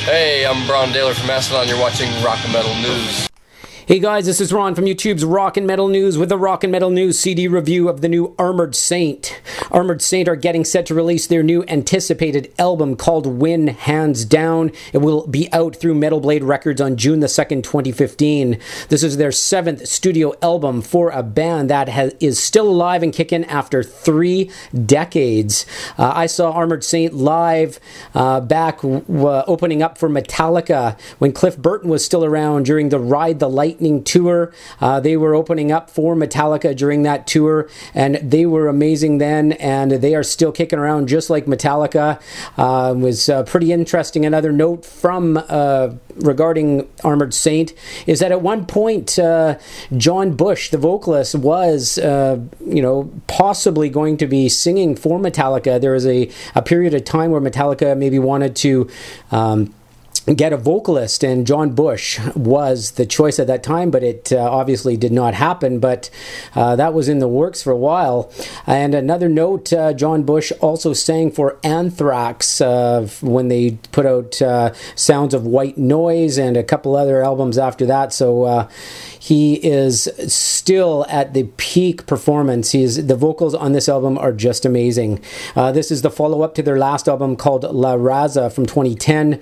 Hey, I'm Brown Daler from Mastodon. You're watching Rock and Metal News. Hey guys, this is Ron from YouTube's Rock and Metal News with the Rock and Metal News CD review of the new Armored Saint. Armored Saint are getting set to release their new anticipated album called Win Hands Down. It will be out through Metal Blade Records on June the 2nd, 2015. This is their 7th studio album for a band that is still alive and kicking after 3 decades. I saw Armored Saint live back opening up for Metallica when Cliff Burton was still around during the Ride the Lightning tour. They were opening up for Metallica during that tour, and they were amazing then, and they are still kicking around just like Metallica. It was pretty interesting. Another note from regarding Armored Saint is that at one point John Bush, the vocalist, was possibly going to be singing for Metallica. There was a period of time where Metallica maybe wanted to get a vocalist, and John Bush was the choice at that time, but it obviously did not happen, but that was in the works for a while. And another note, John Bush also sang for Anthrax when they put out Sounds of White Noise and a couple other albums after that, so he is still at the peak performance. The vocals on this album are just amazing. This is the follow-up to their last album called La Raza from 2010.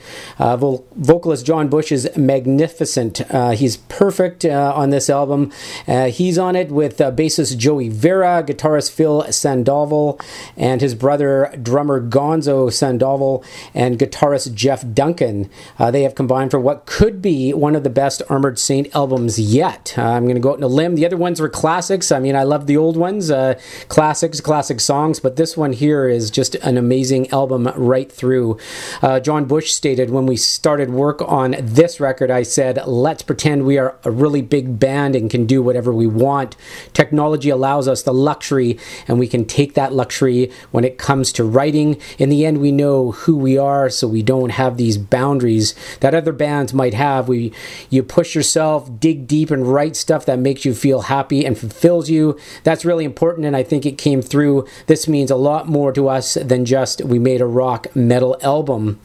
Vocalist John Bush is magnificent. He's perfect on this album. He's on it with bassist Joey Vera, guitarist Phil Sandoval, and his brother drummer Gonzo Sandoval, and guitarist Jeff Duncan. They have combined for what could be one of the best Armored Saint albums yet. I'm going to go out on a limb. The other ones were classics. I mean, I love the old ones, classic songs, but this one here is just an amazing album right through. John Bush stated, when we started work on this record, I said, let's pretend we are a really big band and can do whatever we want. Technology allows us the luxury, and we can take that luxury when it comes to writing. In the end, we know who we are, so we don't have these boundaries that other bands might have. You push yourself, dig deep, and write stuff that makes you feel happy and fulfills you. That's really important, and I think it came through. This means a lot more to us than just we made a rock metal album.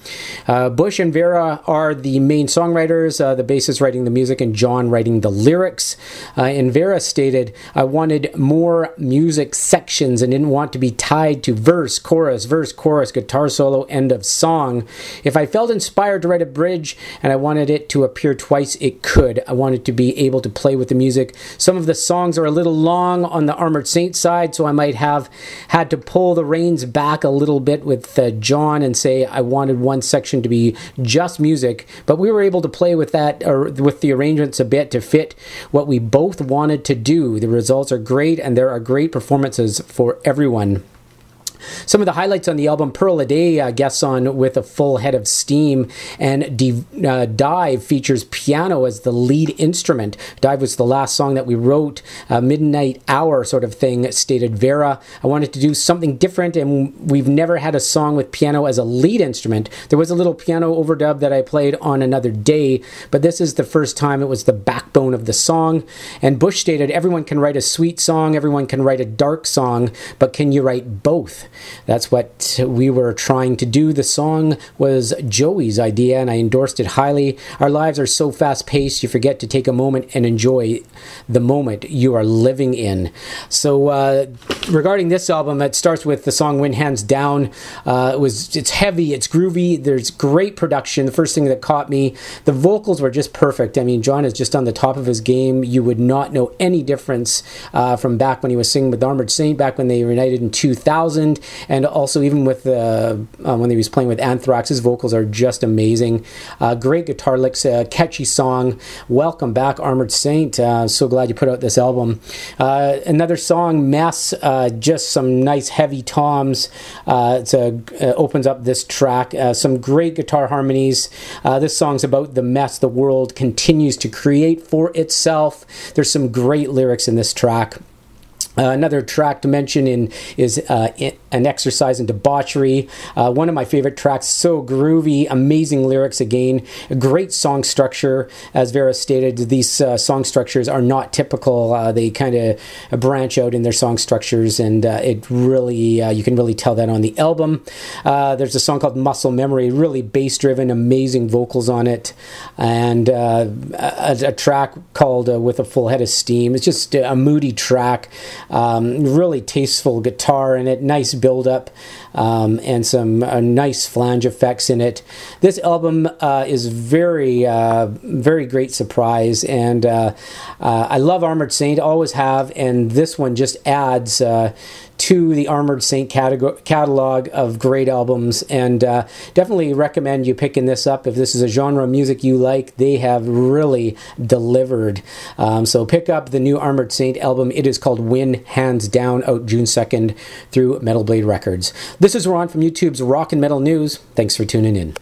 Bush and Vera are the main songwriters, the bassist writing the music and John writing the lyrics. And Vera stated, I wanted more music sections and didn't want to be tied to verse, chorus, guitar solo, end of song. If I felt inspired to write a bridge and I wanted it to appear twice, it could. I wanted to be able to play with the music. Some of the songs are a little long on the Armored Saint side, so I might have had to pull the reins back a little bit with John and say I wanted one section to be just music, but we were able to play with that, or with the arrangements a bit, to fit what we both wanted to do. The results are great, and there are great performances for everyone. Some of the highlights on the album: Pearl a Day guests on with a full head of steam, and Dive features piano as the lead instrument. Dive was the last song that we wrote, midnight hour sort of thing, stated Vera. I wanted to do something different, and we've never had a song with piano as a lead instrument. There was a little piano overdub that I played on Another Day, but this is the first time it was the backbone of the song. And Bush stated, everyone can write a sweet song, everyone can write a dark song, but can you write both? That's what we were trying to do. The song was Joey's idea, and I endorsed it highly. Our lives are so fast-paced, you forget to take a moment and enjoy the moment you are living in. So regarding this album, it starts with the song Win Hands Down. It's heavy, it's groovy, there's great production. The first thing that caught me, the vocals were just perfect. I mean, John is just on the top of his game. You would not know any difference from back when he was singing with Armored Saint, back when they reunited in 2000. And also even with when he was playing with Anthrax, his vocals are just amazing. Great guitar licks, catchy song. Welcome back, Armored Saint. So glad you put out this album. Another song, Mess, just some nice heavy toms. It opens up this track. Some great guitar harmonies. This song's about the mess the world continues to create for itself. There's some great lyrics in this track. Another track to mention is An Exercise in Debauchery. One of my favorite tracks, so groovy, amazing lyrics again, a great song structure. As Vera stated, these song structures are not typical. They kind of branch out in their song structures, and it really, you can really tell that on the album. There's a song called Muscle Memory, really bass-driven, amazing vocals on it, and a track called With a Full Head of Steam. It's just a moody track. Really tasteful guitar in it, nice build-up, and some nice flange effects in it. This album is very great surprise, and I love Armored Saint, always have, and this one just adds to the Armored Saint catalog of great albums, and definitely recommend you picking this up. If this is a genre of music you like, they have really delivered. So pick up the new Armored Saint album. It is called Win Hands Down, out June 2nd through Metal Blade Records. This is Ron from YouTube's Rock and Metal News. Thanks for tuning in.